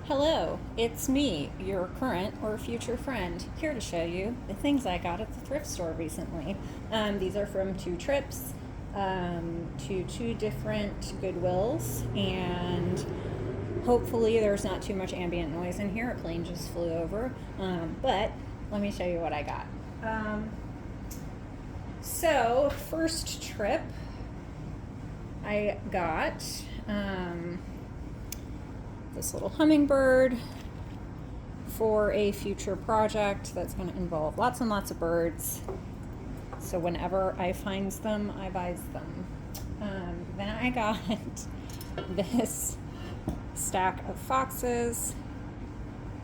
Hello, it's me, your current or future friend, here to show you the things I got at the thrift store recently. These are from two trips to two different Goodwills, and hopefully there's not too much ambient noise in here. A plane just flew over, but let me show you what I got. So, first trip, I got this little hummingbird for a future project that's going to involve lots and lots of birds. So whenever I finds them, I buys them. Then I got this stack of foxes.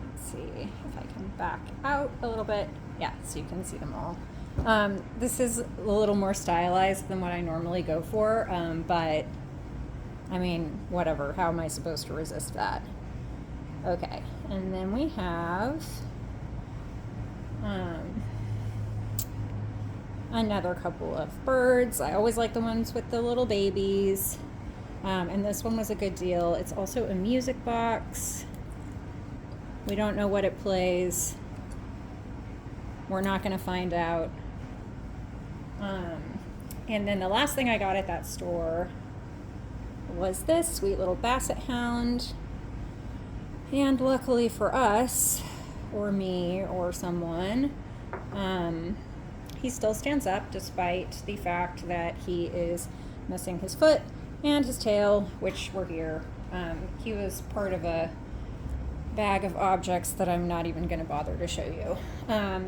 Let's see if I can back out a little bit. Yeah, so you can see them all. This is a little more stylized than what I normally go for, but I mean, whatever. How am I supposed to resist that? Okay, and then we have another couple of birds. I always like the ones with the little babies. And this one was a good deal. It's also a music box. We don't know what it plays. We're not going to find out. And then the last thing I got at that store was this sweet little basset hound. And luckily for us, or me, or someone, he still stands up despite the fact that he is missing his foot and his tail, which were here. He was part of a bag of objects that I'm not even going to bother to show you.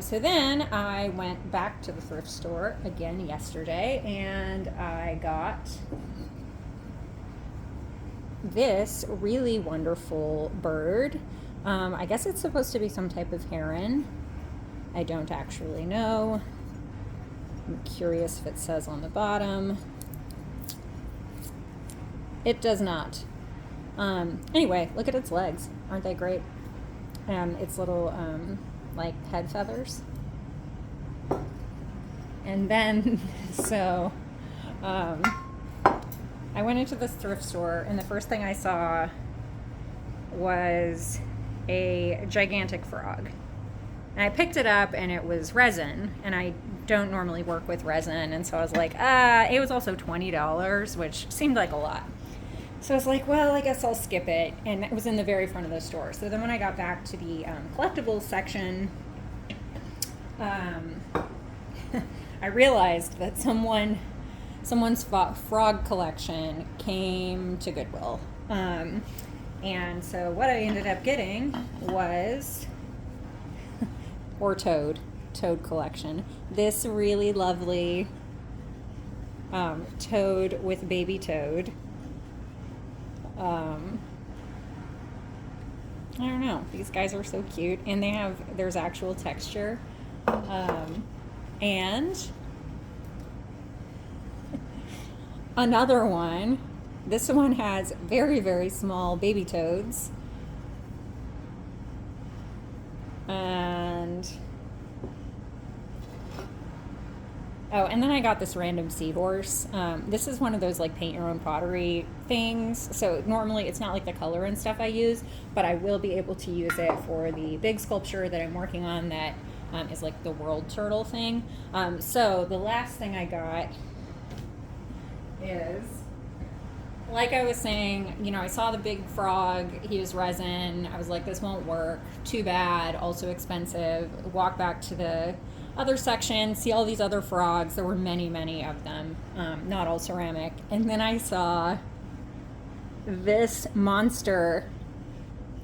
So then I went back to the thrift store again yesterday, and I got this really wonderful bird. I guess it's supposed to be some type of heron. I don't actually know. I'm curious if it says on the bottom. It does not. Anyway, look at its legs. Aren't they great? Its little like head feathers. And then so I went into this thrift store, and the first thing I saw was a gigantic frog. And I picked it up, and it was resin, and I don't normally work with resin, and so I was like, it was also $20, which seemed like a lot. So I was like, well, I guess I'll skip it, and it was in the very front of the store. So then when I got back to the collectibles section, I realized that someone's frog collection came to Goodwill. And so what I ended up getting was, or toad collection, this really lovely toad with baby toad. I don't know, these guys are so cute, and there's actual texture. And another one, this one has very, very small baby toads. And then I got this random seahorse. This is one of those like paint your own pottery things. So normally it's not like the color and stuff I use, but I will be able to use it for the big sculpture that I'm working on that is like the world turtle thing. So the last thing I got is, like I was saying, I saw the big frog. He was resin. I was like, this won't work. Too bad. Also expensive. Walk back to the other section, see all these other frogs. There were many, many of them. Not all ceramic. And then I saw this monster.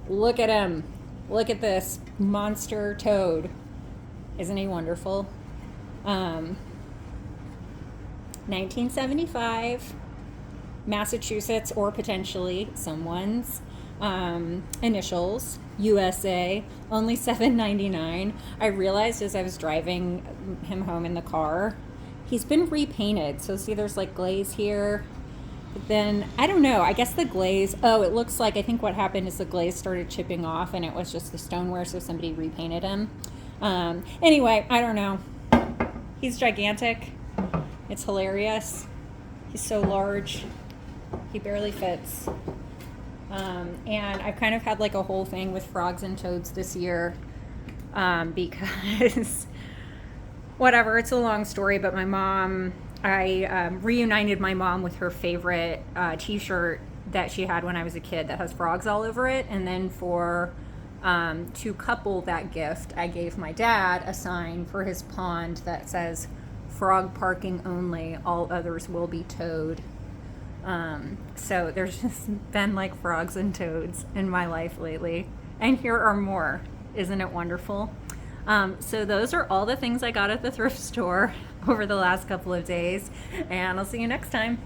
Look at him. Look at this monster toad. Isn't he wonderful? 1975. Massachusetts, or potentially someone's initials, USA, only $7.99. I realized as I was driving him home in the car, he's been repainted. So see, there's like glaze here. But then, I don't know, I guess the glaze, it looks like, I think what happened is the glaze started chipping off, and it was just the stoneware, so somebody repainted him. Anyway, I don't know. He's gigantic. It's hilarious. He's so large. He barely fits. And I've kind of had like a whole thing with frogs and toads this year, because whatever, it's a long story, but I reunited my mom with her favorite t-shirt that she had when I was a kid that has frogs all over it. And then to couple that gift, I gave my dad a sign for his pond that says, "Frog parking only, all others will be towed." So there's just been like frogs and toads in my life lately. And here are more. Isn't it wonderful? So those are all the things I got at the thrift store over the last couple of days. And I'll see you next time.